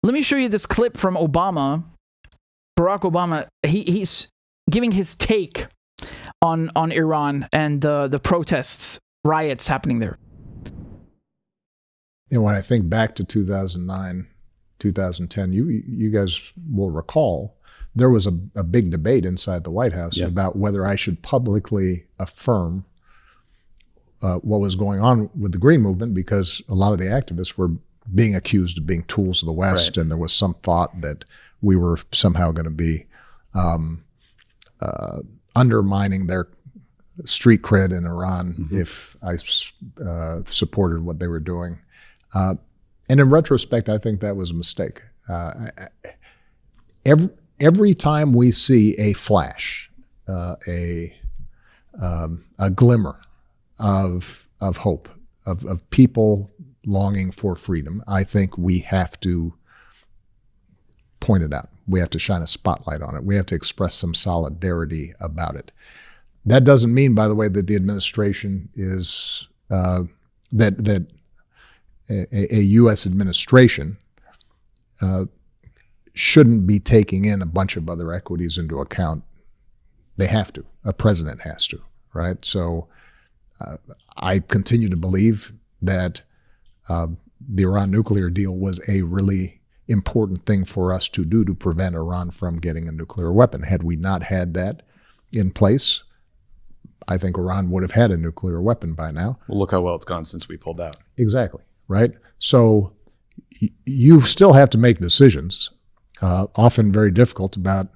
Let me show you this clip from Obama. Barack Obama, he's giving his take on Iran and the protests, riots happening there. You know, when I think back to 2009, 2010, you guys will recall there was a big debate inside the White House about whether I should publicly affirm what was going on with the Green Movement, because a lot of the activists were being accused of being tools of the West, and there was some thought that we were somehow going to be undermining their street cred in Iran if I supported what they were doing. And in retrospect, I think that was a mistake. Every time we see a flash, a glimmer of hope, of people longing for freedom, I think we have to point it out. We have to shine a spotlight on it. We have to express some solidarity about it. That doesn't mean, by the way, that the administration is that a U.S. administration shouldn't be taking in a bunch of other equities into account. They have to. A president has to, right? So I continue to believe that the Iran nuclear deal was a really important thing for us to do to prevent Iran from getting a nuclear weapon. Had we not had that in place, I think Iran would have had a nuclear weapon by now. Well, look how well it's gone since we pulled out. Exactly, right? So you still have to make decisions, often very difficult, about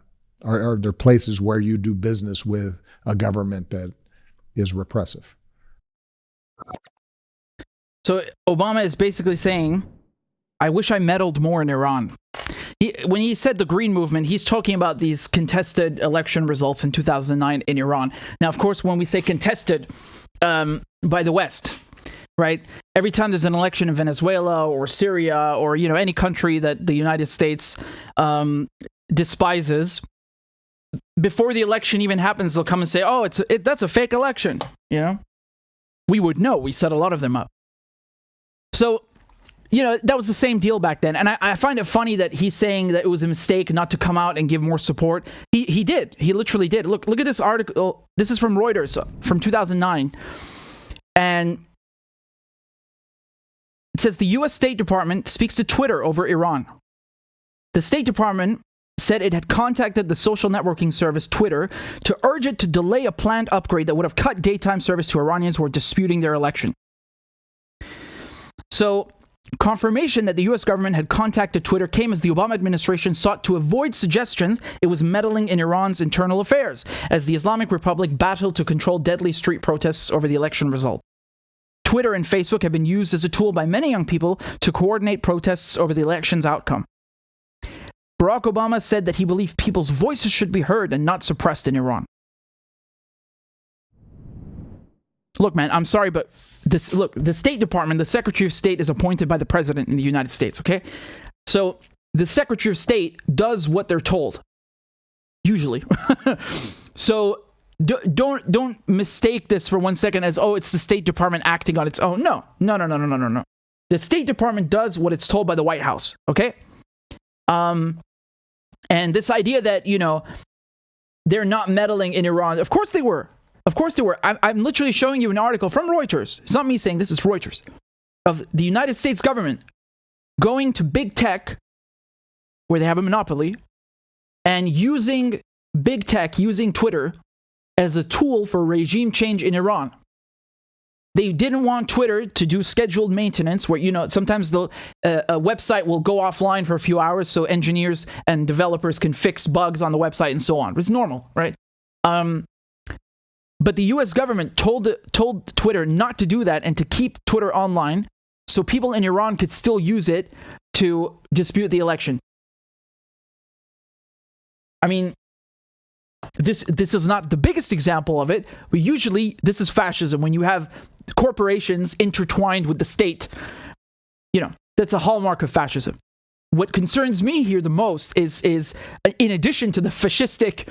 are there places where you do business with a government that is repressive? So Obama is basically saying, I wish I meddled more in Iran. When he said the Green Movement, he's talking about these contested election results in 2009 in Iran. Now, of course, when we say contested by the West, right? Every time there's an election in Venezuela or Syria or, you know, any country that the United States despises, before the election even happens, they'll come and say, oh, that's a fake election, you know? We would know. We set a lot of them up. So, you know, that was the same deal back then. And I find it funny that he's saying that it was a mistake not to come out and give more support. He did. He literally did. Look at this article. This is from Reuters from 2009. And it says the U.S. State Department speaks to Twitter over Iran. The State Department said it had contacted the social networking service Twitter to urge it to delay a planned upgrade that would have cut daytime service to Iranians who are disputing their election. So, confirmation that the U.S. government had contacted Twitter came as the Obama administration sought to avoid suggestions it was meddling in Iran's internal affairs, as the Islamic Republic battled to control deadly street protests over the election result. Twitter and Facebook have been used as a tool by many young people to coordinate protests over the election's outcome. Barack Obama said that he believed people's voices should be heard and not suppressed in Iran. Look, man, I'm sorry, but the State Department, the Secretary of State is appointed by the President in the United States, okay? So the Secretary of State does what they're told, usually. So don't mistake this for 1 second as, oh, it's the State Department acting on its own. No. The State Department does what it's told by the White House, okay? And this idea that, you know, they're not meddling in Iran, of course they were. Of course they were. I'm literally showing you an article from Reuters. It's not me saying this, is Reuters. Of the United States government going to big tech, where they have a monopoly, and using big tech, using Twitter, as a tool for regime change in Iran. They didn't want Twitter to do scheduled maintenance where, you know, sometimes a website will go offline for a few hours so engineers and developers can fix bugs on the website and so on. It's normal, right? But the U.S. government told Twitter not to do that and to keep Twitter online so people in Iran could still use it to dispute the election. I mean, this is not the biggest example of it, but usually this is fascism when you have corporations intertwined with the state. You know, that's a hallmark of fascism. What concerns me here the most is in addition to the fascistic,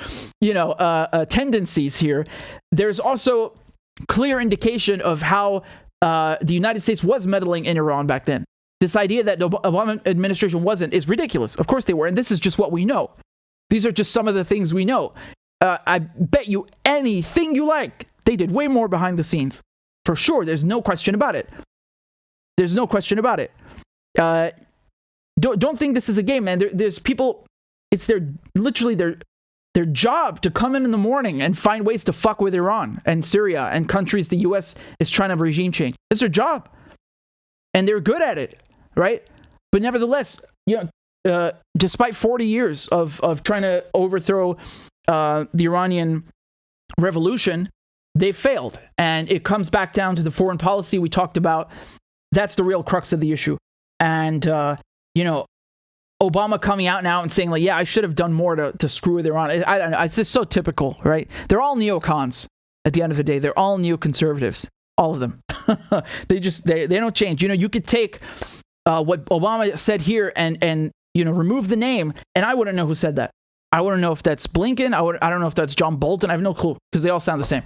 tendencies here, there's also clear indication of how the United States was meddling in Iran back then. This idea that the Obama administration wasn't is ridiculous. Of course they were, and this is just what we know. These are just some of the things we know. I bet you anything you like, they did way more behind the scenes. For sure, there's no question about it. There's no question about it. Don't think this is a game, man. There's people, it's literally their job to come in the morning and find ways to fuck with Iran and Syria and countries the U.S. is trying to regime change. It's their job. And they're good at it, right? But nevertheless, despite 40 years of trying to overthrow the Iranian revolution, they failed. And it comes back down to the foreign policy we talked about. That's the real crux of the issue. And, Obama coming out now and saying, like, yeah, I should have done more to screw with Iran. I don't know. It's just so typical, right? They're all neocons at the end of the day. They're all neoconservatives. All of them. They don't change. You could take what Obama said here and remove the name, and I wouldn't know who said that. I wouldn't know if that's Blinken. I don't know if that's John Bolton. I have no clue because they all sound the same.